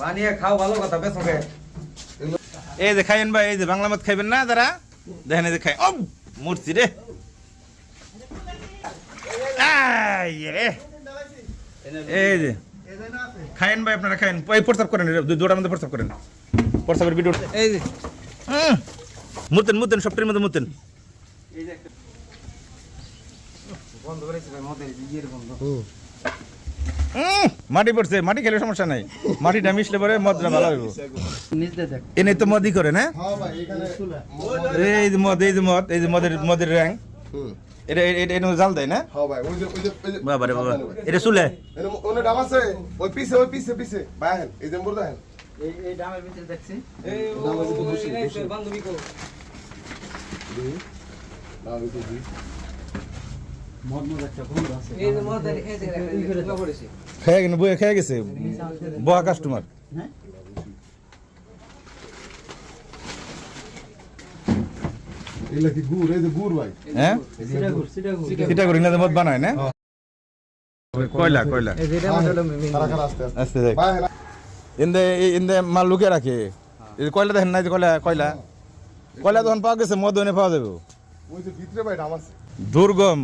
বানিয়ে খাও, ভালো কথা, বেসকে এই যে খাইবেন ভাই, এই যে বাংলা মদ খাইবেন না যারা, দেখেন এই যে খাই। ও মরছি রে, এই যে খাইন ভাই, আপনারা খাইন। এই প্রস্তাব করেন, দুটার মধ্যে প্রস্তাব করেন, প্রস্তাবের ভিডিও। এই যে মুতেন মুতেন, সবটির মধ্যে মুতেন। বন্ধ করেছি ভাই, মদের ইয়ের বন্ধ। মাটি পড়ছে, মাটি খেলে সমস্যা নাই, মাটিটা মিশলে পরে মদটা ভালো হইব। এনে তো মদই করে না, এই যে মদ, এই যে মদ, এই যে মদের র্যাং, এটা এটা এটা জাল দেয় না? বাবা রে বাবা, এটা চুলে ওনে ডাব আছে, ওই পিছে বাইহেন, এই যে মোর দেখেন, এই ডামের ভিতরে দেখছি, এই ডামের ভিতরে বসে, এই বান্ধবী কো ডাব ভিতরে দি এই যে মদের এই যে রাখা পড়েছে। খেয়ে গেছে, বইয়ে খেয়ে গেছে, বয়া কাস্টমার। এগুলা কি গুড়, এই যে গুড় ভাই, হ্যাঁ সেটা করি না, মদ বানায় না, কয়লা কয়লা এই যেটা মডেল কারা কারা আস্তে আস্তে আস্তে দেখ, বাইহেন, ইন্দে মাল লুকিয়ে রাখে। এই যে কয়লা দেখেন না, যে কয়লা কয়লা কয়লা তখন পাওয়া গেছে, মদ ওনে পাওয়া যাবে। ওই যে ভিতরে ভাই ডাব আছে। দুর্গম